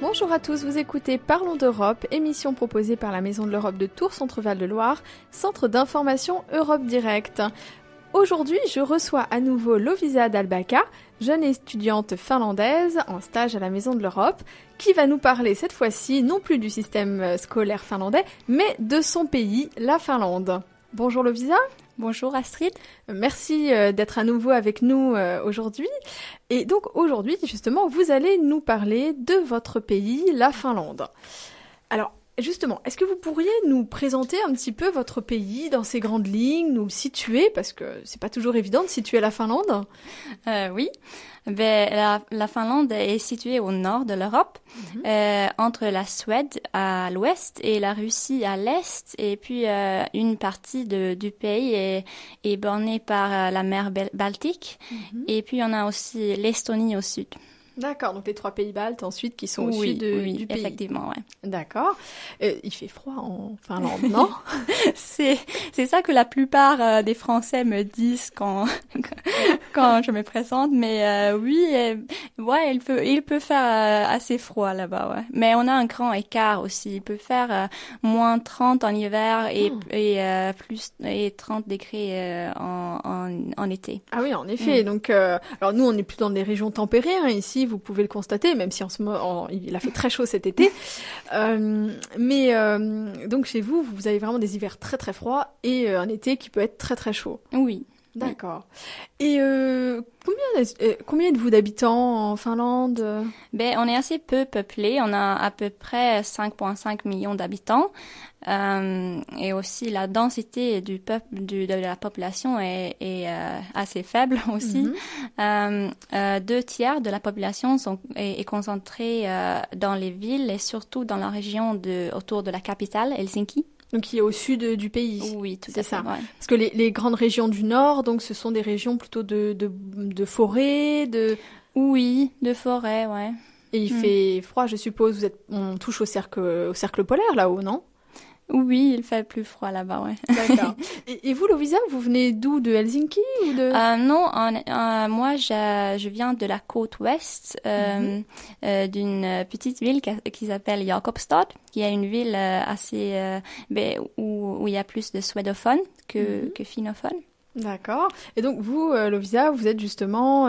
Bonjour à tous, vous écoutez Parlons d'Europe, émission proposée par la Maison de l'Europe de Tours, Centre-Val de Loire, centre d'information Europe Direct. Aujourd'hui, je reçois à nouveau Lovisa Dalbaka, jeune étudiante finlandaise en stage à la Maison de l'Europe, qui va nous parler cette fois-ci non plus du système scolaire finlandais, mais de son pays, la Finlande. Bonjour Lovisa. Bonjour Astrid. Merci d'être à nouveau avec nous aujourd'hui. Et donc aujourd'hui, justement, vous allez nous parler de votre pays, la Finlande. Alors, justement, est-ce que vous pourriez nous présenter un petit peu votre pays dans ses grandes lignes, nous le situer, parce que c'est pas toujours évident de situer la Finlande. Oui, la Finlande est située au nord de l'Europe, entre la Suède à l'ouest et la Russie à l'est, et puis une partie du pays est bornée par la mer Baltique, et puis on a aussi l'Estonie au sud. D'accord, donc les 3 pays baltes ensuite qui sont au sud du pays. Effectivement, ouais. D'accord. Il fait froid en Finlande, non? C'est ça que la plupart des Français me disent quand je me présente, mais oui, ouais, il peut faire assez froid là-bas, ouais. Mais on a un grand écart aussi. Il peut faire moins 30 en hiver et plus 30 degrés en été. Ah oui, en effet. Donc, alors nous, on est plus dans des régions tempérées hein, ici. Vous pouvez le constater, même si en ce moment il a fait très chaud cet été. Donc chez vous, vous avez vraiment des hivers très très froids et un été qui peut être très très chaud. Oui. D'accord. Et combien êtes-vous d'habitants en Finlande? On est assez peu peuplé. On a à peu près 5,5 millions d'habitants. Et aussi la densité de la population est assez faible aussi. 2/3 de la population est concentrée dans les villes et surtout dans la région autour de la capitale, Helsinki. Donc, qui est au sud du pays. Oui, tout à fait. C'est ça. Ouais. Parce que les grandes régions du nord, donc, ce sont des régions plutôt de forêt, Oui, de forêt, ouais. Et il fait froid, je suppose. On touche au cercle polaire, là-haut, non? Oui, il fait plus froid là-bas, ouais. D'accord. Et vous, Lovisa, vous venez d'où? De Helsinki ou de... Non, moi, je viens de la côte ouest, d'une petite ville qui s'appelle Jakobstad, qui est une ville assez où il y a plus de suédophones que finophones. D'accord. Et donc vous, Lovisa, vous êtes justement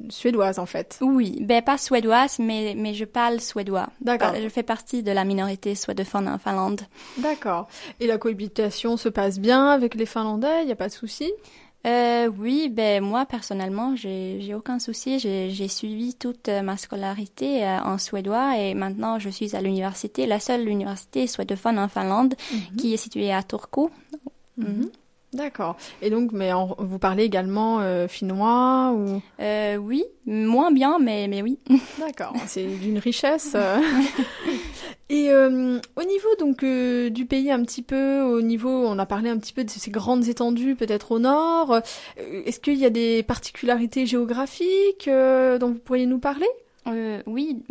suédoise en fait. Oui, pas suédoise, mais je parle suédois. D'accord. Je fais partie de la minorité suédophone en Finlande. D'accord. Et la cohabitation se passe bien avec les Finlandais, il n'y a pas de souci? Oui, moi personnellement, j'ai aucun souci. J'ai suivi toute ma scolarité en suédois et maintenant je suis à l'université, la seule université suédophone en Finlande qui est située à Turku. D'accord. Et donc, vous parlez également finnois ou... Oui, moins bien, mais oui. D'accord, c'est d'une richesse. Et au niveau donc du pays un petit peu, on a parlé un petit peu de ces grandes étendues peut-être au nord. Est-ce qu'il y a des particularités géographiques dont vous pourriez nous parler? Oui,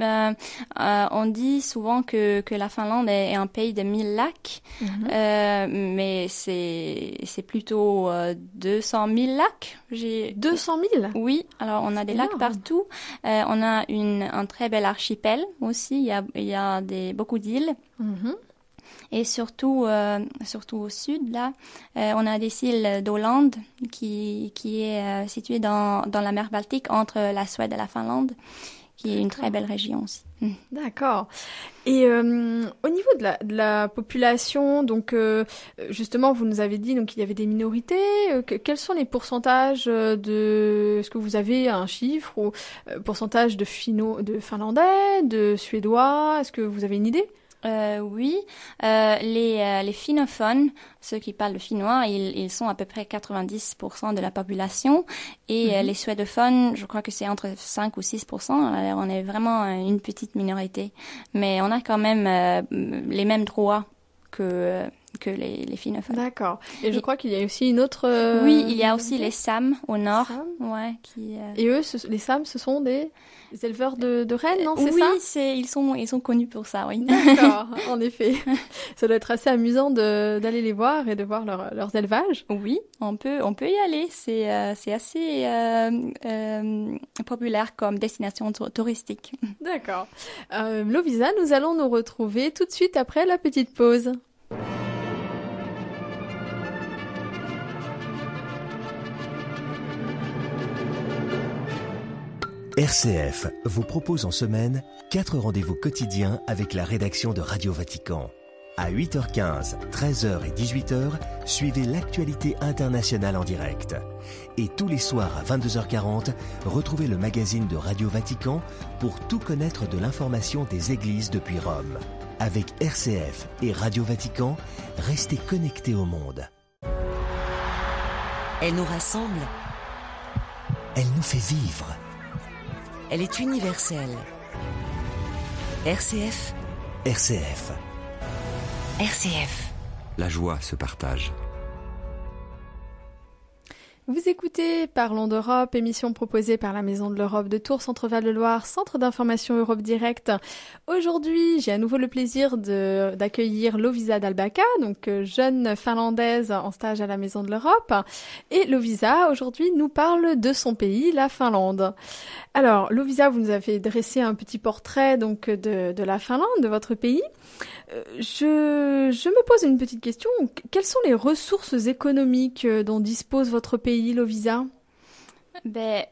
on dit souvent que la Finlande est un pays de 1000 lacs, mais c'est plutôt 200 000 lacs. 200 000? Oui, alors on a des lacs partout. On a un très bel archipel aussi, il y a beaucoup d'îles. Et surtout au sud, là, on a des îles d'Åland qui est située dans la mer Baltique entre la Suède et la Finlande, qui est une très belle région aussi. D'accord. Et au niveau de la population, donc justement, vous nous avez dit donc il y avait des minorités. Quels sont les pourcentages est-ce que vous avez un chiffre ou pourcentage de Finlandais, de Suédois? Est-ce que vous avez une idée? Oui, les finophones, ceux qui parlent le finnois, ils sont à peu près 90% de la population et les suédophones, je crois que c'est entre 5 ou 6%. Alors on est vraiment une petite minorité, mais on a quand même les mêmes droits que que les finophones. D'accord. Et je crois qu'il y a aussi une autre... Oui, il y a aussi les Sam au nord. Ouais, Et eux, les Sam, ce sont des éleveurs de rennes, non, c'est ça? Oui, ils sont connus pour ça, oui. D'accord, en effet. Ça doit être assez amusant d'aller les voir et de voir leurs élevages. Oui, on peut y aller. C'est assez populaire comme destination touristique. D'accord. Lovisa, nous allons nous retrouver tout de suite après la petite pause. RCF vous propose en semaine 4 rendez-vous quotidiens avec la rédaction de Radio Vatican. À 8h15, 13h et 18h, suivez l'actualité internationale en direct. Et tous les soirs à 22h40, retrouvez le magazine de Radio Vatican pour tout connaître de l'information des églises depuis Rome. Avec RCF et Radio Vatican, restez connectés au monde. Elle nous rassemble. Elle nous fait vivre. Elle est universelle. RCF. RCF. RCF. La joie se partage. Vous écoutez Parlons d'Europe, émission proposée par la Maison de l'Europe de Tours, Centre-Val de Loire, Centre d'information Europe Direct. Aujourd'hui, j'ai à nouveau le plaisir d'accueillir Lovisa Dalbaka, donc jeune finlandaise en stage à la Maison de l'Europe. Et Lovisa, aujourd'hui, nous parle de son pays, la Finlande. Alors, Lovisa, vous nous avez dressé un petit portrait donc de la Finlande, de votre pays. Je me pose une petite question. Quelles sont les ressources économiques dont dispose votre pays, Lovisa?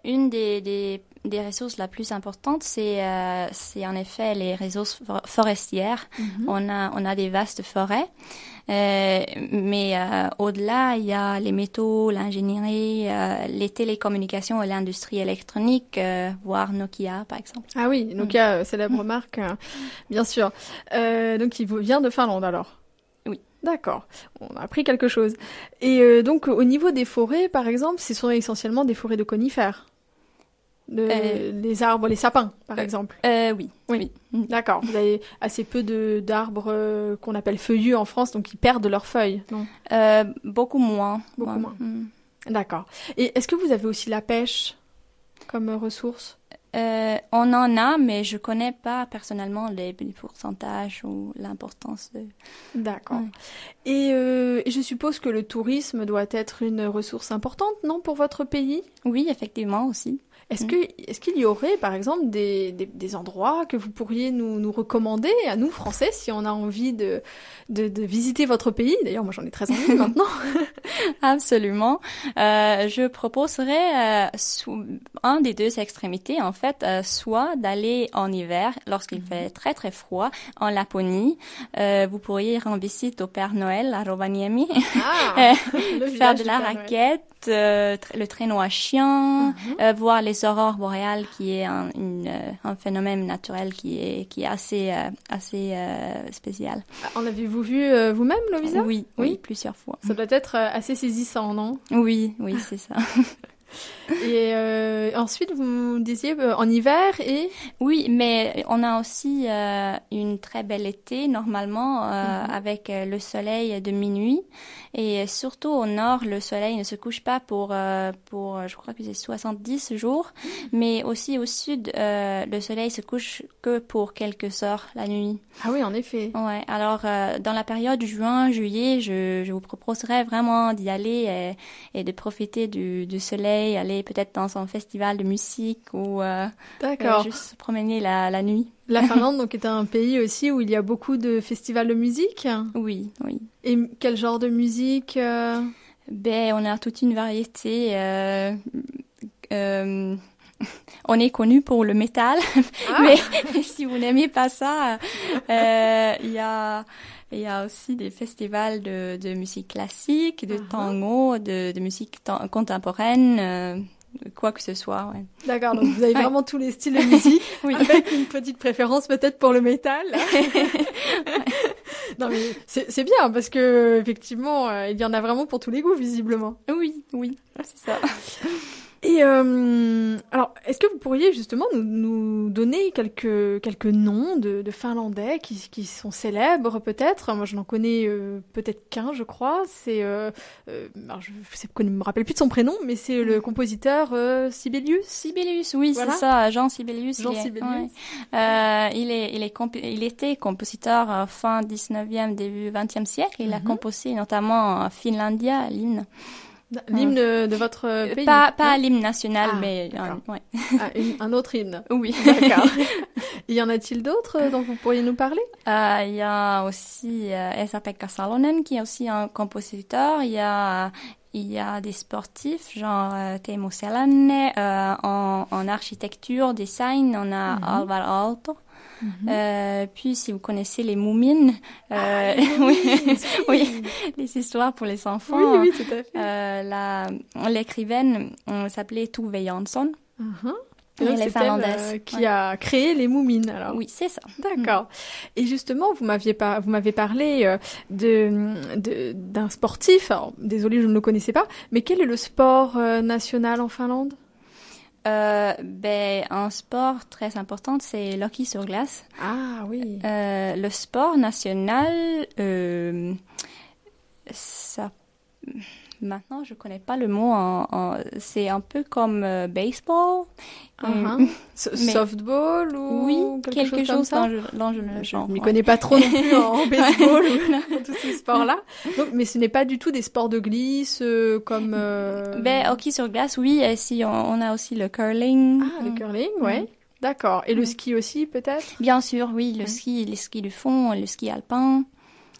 Une des ressources la plus importantes, c'est en effet les ressources forestières. Mm-hmm. On a des vastes forêts, mais au-delà, il y a les métaux, l'ingénierie, les télécommunications et l'industrie électronique, voire Nokia, par exemple. Ah oui, Nokia, célèbre marque, bien sûr. Donc, il vient de Finlande, alors? Oui. D'accord, on a appris quelque chose. Et donc, au niveau des forêts, par exemple, ce sont essentiellement des forêts de conifères. Les arbres, les sapins, par exemple. Oui. D'accord, vous avez assez peu d'arbres qu'on appelle feuillus en France, donc ils perdent leurs feuilles, non? Beaucoup moins. Beaucoup moins. D'accord. Et est-ce que vous avez aussi la pêche comme ressource? On en a, mais je connais pas personnellement les pourcentages ou l'importance de... D'accord. Et je suppose que le tourisme doit être une ressource importante, non, pour votre pays? Oui, effectivement aussi. Est-ce qu'il y aurait, par exemple, des endroits que vous pourriez nous recommander, à nous, Français, si on a envie de visiter votre pays? D'ailleurs, moi, j'en ai très envie maintenant. Absolument. Je proposerais un des deux extrémités, en fait, soit d'aller en hiver, lorsqu'il fait très très froid, en Laponie. Vous pourriez rendre visite au Père Noël à Rovaniemi, faire de la raquette, le traîneau à chien, voir les aurores boréales, qui est un phénomène naturel qui est assez spécial. En avez-vous vu vous-même, Lovisa? Oui, plusieurs fois. Ça doit être assez saisissant, non? Oui, c'est ça. Et ensuite, vous disiez en hiver et... Oui, mais on a aussi une très belle été, normalement, avec le soleil de minuit. Et surtout au nord, le soleil ne se couche pas pour je crois que c'est 70 jours. Mais aussi au sud, le soleil se couche que pour quelques heures la nuit. Ah oui, en effet. Ouais. Alors, dans la période juin-juillet, je vous proposerais vraiment d'y aller et de profiter du soleil, aller peut-être dans un festival de musique ou juste se promener la nuit. La Finlande, donc, est un pays aussi où il y a beaucoup de festivals de musique? Oui. Et quel genre de musique? On a toute une variété. On est connu pour le métal, mais si vous n'aimez pas ça, il y a aussi des festivals de musique classique, de tango, de musique contemporaine, quoi que ce soit. Ouais. D'accord, donc vous avez vraiment tous les styles de musique, avec une petite préférence peut-être pour le métal. Non mais c'est bien parce que effectivement il y en a vraiment pour tous les goûts visiblement. Oui, c'est ça. Et alors, est-ce que vous pourriez justement nous donner quelques noms de Finlandais qui sont célèbres peut-être? Moi, je n'en connais peut-être qu'un, je crois. C'est, alors je ne me rappelle plus de son prénom, mais c'est le compositeur Sibelius. Sibelius, oui, Voilà. c'est ça, Jean Sibelius. Jean Sibelius. Ouais. Il était compositeur fin 19e, début 20e siècle. Il a composé notamment Finlandia, l'hymne. L'hymne de votre pays? Pas l'hymne national, mais ouais. Un autre hymne. Oui. D'accord. Y en a-t-il d'autres dont vous pourriez nous parler? Il y a aussi Esa-Pekka Salonen qui est aussi un compositeur. Il y a des sportifs, genre Teemu Selänne, en architecture, design, on a Alvar Aalto. Puis si vous connaissez les Moumines, oui, les histoires pour les enfants. Oui, tout à fait. L'écrivaine s'appelait Tove Jansson. Et donc, elle est c'est finlandaise. elle qui a créé les Moumines, alors. Oui, c'est ça. D'accord. Et justement, vous m'avez parlé d'un sportif. Alors, désolée, je ne le connaissais pas. Mais quel est le sport national en Finlande? Un sport très important, c'est l'hockey sur glace. Ah oui. Le sport national, ça. Maintenant, je connais pas le mot. C'est un peu comme baseball. Softball ou oui, quelque chose comme ça. dans le genre. Je m'y connais pas trop non plus en baseball ou dans tous ces sports-là. Donc, mais ce n'est pas du tout des sports de glisse comme. Hockey sur glace, oui. Et si on a aussi le curling. Ah, le curling, ouais. D'accord. Et le ski aussi, peut-être? Bien sûr, oui. Le ski du fond, le ski alpin.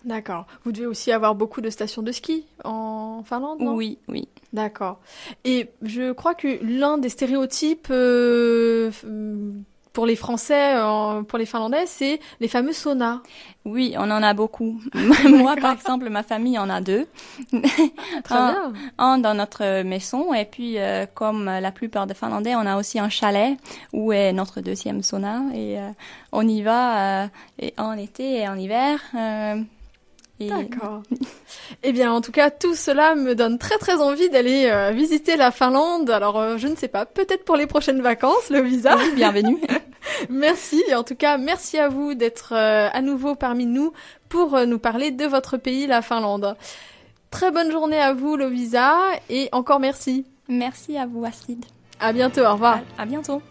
D'accord. Vous devez aussi avoir beaucoup de stations de ski en Finlande, non? Oui. D'accord. Et je crois que l'un des stéréotypes pour les Français, pour les Finlandais, c'est les fameux saunas. Oui, on en a beaucoup. Moi, par exemple, ma famille en a 2. Très bien. Un dans notre maison, et puis comme la plupart des Finlandais, on a aussi un chalet où est notre 2e sauna, et on y va en été et en hiver. D'accord. Eh bien, en tout cas, tout cela me donne très très envie d'aller visiter la Finlande. Alors, je ne sais pas, peut-être pour les prochaines vacances, le visa. Oui, bienvenue. Merci. Et en tout cas, merci à vous d'être à nouveau parmi nous pour nous parler de votre pays, la Finlande. Très bonne journée à vous, Lovisa, et encore merci. Merci à vous, Astrid. À bientôt, au revoir. À bientôt.